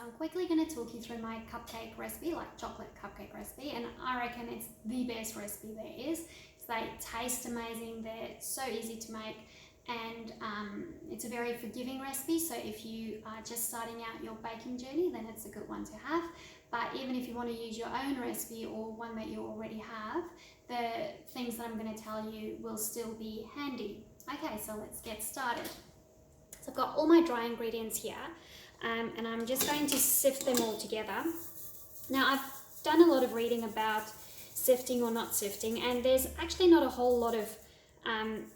I'm quickly going to talk you through my cupcake recipe, like chocolate cupcake recipe, and I reckon it's the best recipe there is. They taste amazing, they're so easy to make, and it's a very forgiving recipe, so if you are just starting out your baking journey, then it's a good one to have. But even if you want to use your own recipe or one that you already have, the things that I'm going to tell you will still be handy. Okay, so let's get started. So I've got all my dry ingredients here, and I'm just going to sift them all together. Now, I've done a lot of reading about sifting or not sifting, and there's actually not a whole lot of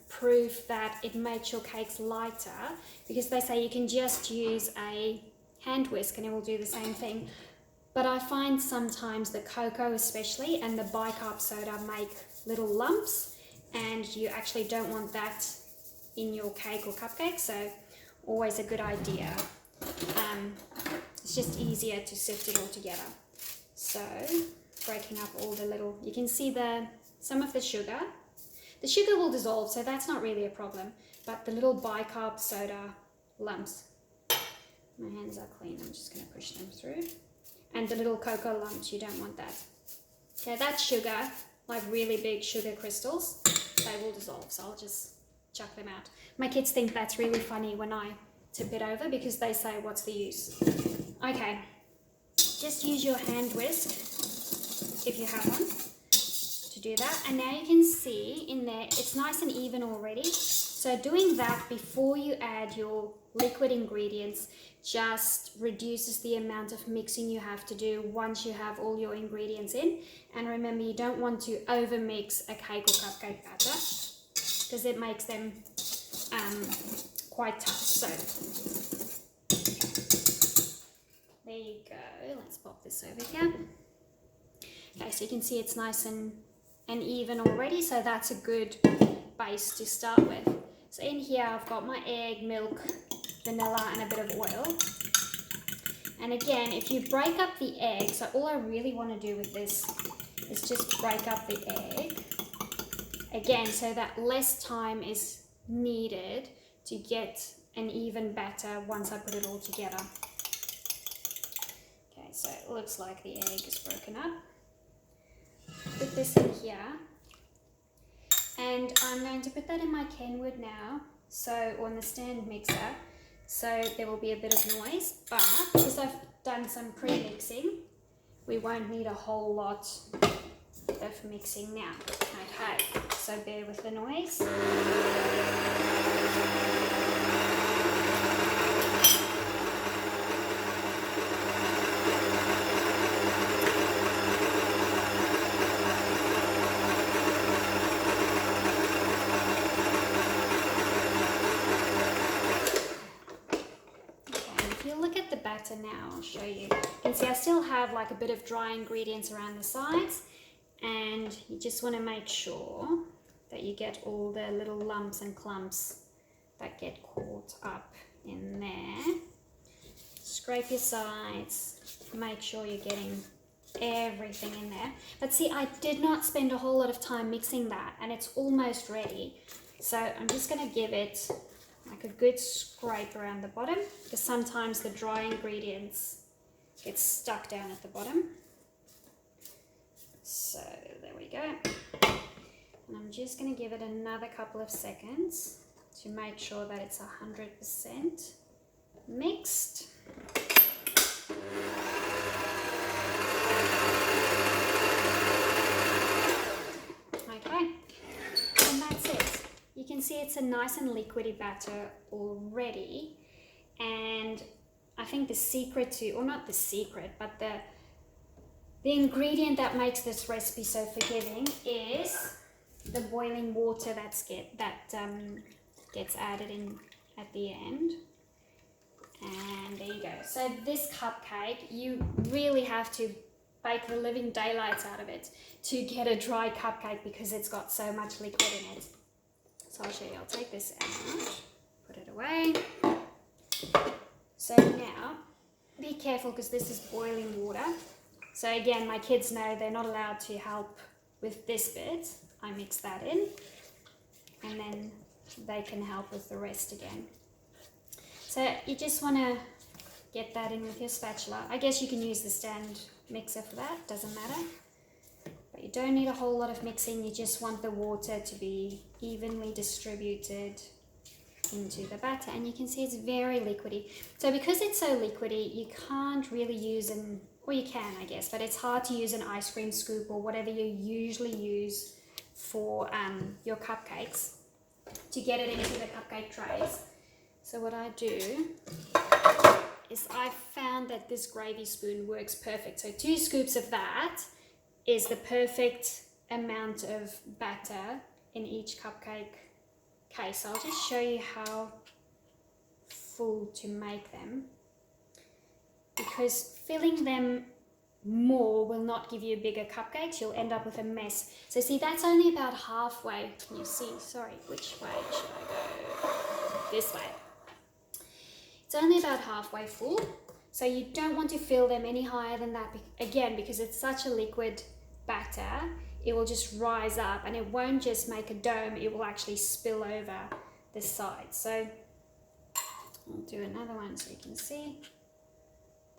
proof that it makes your cakes lighter, because they say you can just use a hand whisk and it will do the same thing. But I find sometimes the cocoa especially and the bicarb soda make little lumps, and you actually don't want that in your cake or cupcake, so always a good idea. It's just easier to sift it all together. So breaking up all the little, you can see some of the sugar. The sugar will dissolve, so that's not really a problem, but the little bicarb soda lumps, my hands are clean, I'm just going to push them through. And the little cocoa lumps, you don't want that. Okay, that's sugar, like really big sugar crystals. They will dissolve, so I'll just chuck them out. My kids think that's really funny when I tip it over, because they say, what's the use? Okay, just use your hand whisk, if you have one, to do that. And now you can see in there, it's nice and even already. So doing that before you add your liquid ingredients just reduces the amount of mixing you have to do once you have all your ingredients in. And remember, you don't want to over mix a cake or cupcake batter, because it makes them quite tough. So there you go. Let's pop this over here. Okay, so you can see it's nice and even already, so that's a good base to start with. So in here I've got my egg, milk, vanilla and a bit of oil. And again, if you break up the egg, so all I really want to do with this is just break up the egg again, so that less time is needed to get an even batter once I put it all together. Okay, so it looks like the egg is broken up. Put this in here, and I'm going to put that in my Kenwood now, so on the stand mixer, so there will be a bit of noise, but because I've done some pre-mixing, we won't need a whole lot of mixing now. Okay, so bear with the noise. Now I'll show you. You can see I still have like a bit of dry ingredients around the sides, and you just want to make sure that you get all the little lumps and clumps that get caught up in there. Scrape your sides, make sure you're getting everything in there. But see, I did not spend a whole lot of time mixing that, and it's almost ready. So I'm just going to give it like a good scrape around the bottom, because sometimes the dry ingredients get stuck down at the bottom. So there we go. And I'm just going to give it another couple of seconds to make sure that it's 100% mixed. Okay, and that's it. You can see it's a nice and liquidy batter already, and I think the secret to, or not the secret, but the ingredient that makes this recipe so forgiving is the boiling water that gets added in at the end. And there you go. So this cupcake, you really have to bake the living daylights out of it to get a dry cupcake, because it's got so much liquid in it. So I'll show you. I'll take this out, put it away. So now, be careful, because this is boiling water. So again, my kids know they're not allowed to help with this bit. I mix that in, and then they can help with the rest again. So you just want to get that in with your spatula. I guess you can use the stand mixer for that, doesn't matter. But you don't need a whole lot of mixing, you just want the water to be evenly distributed into the batter. And you can see it's very liquidy. So because it's so liquidy, you can't really use or you can, I guess, but it's hard to use an ice cream scoop or whatever you usually use for your cupcakes to get it into the cupcake trays. So what I do is I found that this gravy spoon works perfect. So 2 scoops of that is the perfect amount of batter in each cupcake case. I'll just show you how full to make them, because filling them more will not give you bigger cupcakes. You'll end up with a mess. So see, that's only about halfway. Can you see? Sorry, which way should I go? This way. It's only about halfway full. So you don't want to fill them any higher than that. Again, because it's such a liquid batter, it will just rise up and it won't just make a dome, it will actually spill over the sides. So I'll do another one so you can see.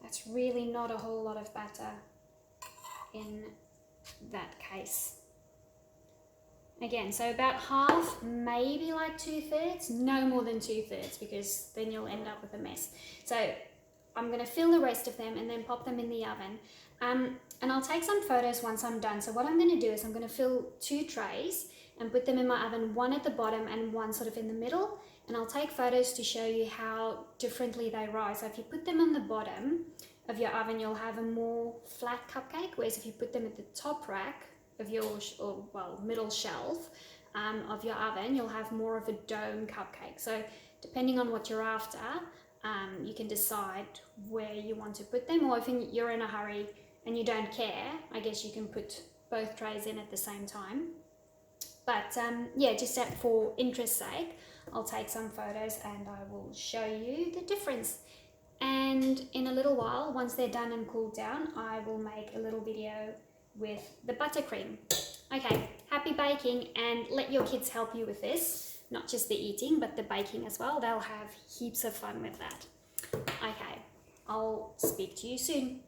That's really not a whole lot of batter in that case. Again, so about half, maybe like 2/3, no more than 2/3, because then you'll end up with a mess. So I'm going to fill the rest of them and then pop them in the oven. And I'll take some photos once I'm done. So what I'm going to do is I'm going to fill 2 trays and put them in my oven, one at the bottom and one sort of in the middle. And I'll take photos to show you how differently they rise. So if you put them on the bottom of your oven, you'll have a more flat cupcake, whereas if you put them at the top rack of your, middle shelf of your oven, you'll have more of a dome cupcake. So depending on what you're after, you can decide where you want to put them, or if you're in a hurry and you don't care, I guess you can put both trays in at the same time. But yeah, just for interest's sake, I'll take some photos and I will show you the difference. And in a little while, once they're done and cooled down, I will make a little video with the buttercream. Okay, happy baking, and let your kids help you with this. Not just the eating, but the baking as well. They'll have heaps of fun with that. Okay, I'll speak to you soon.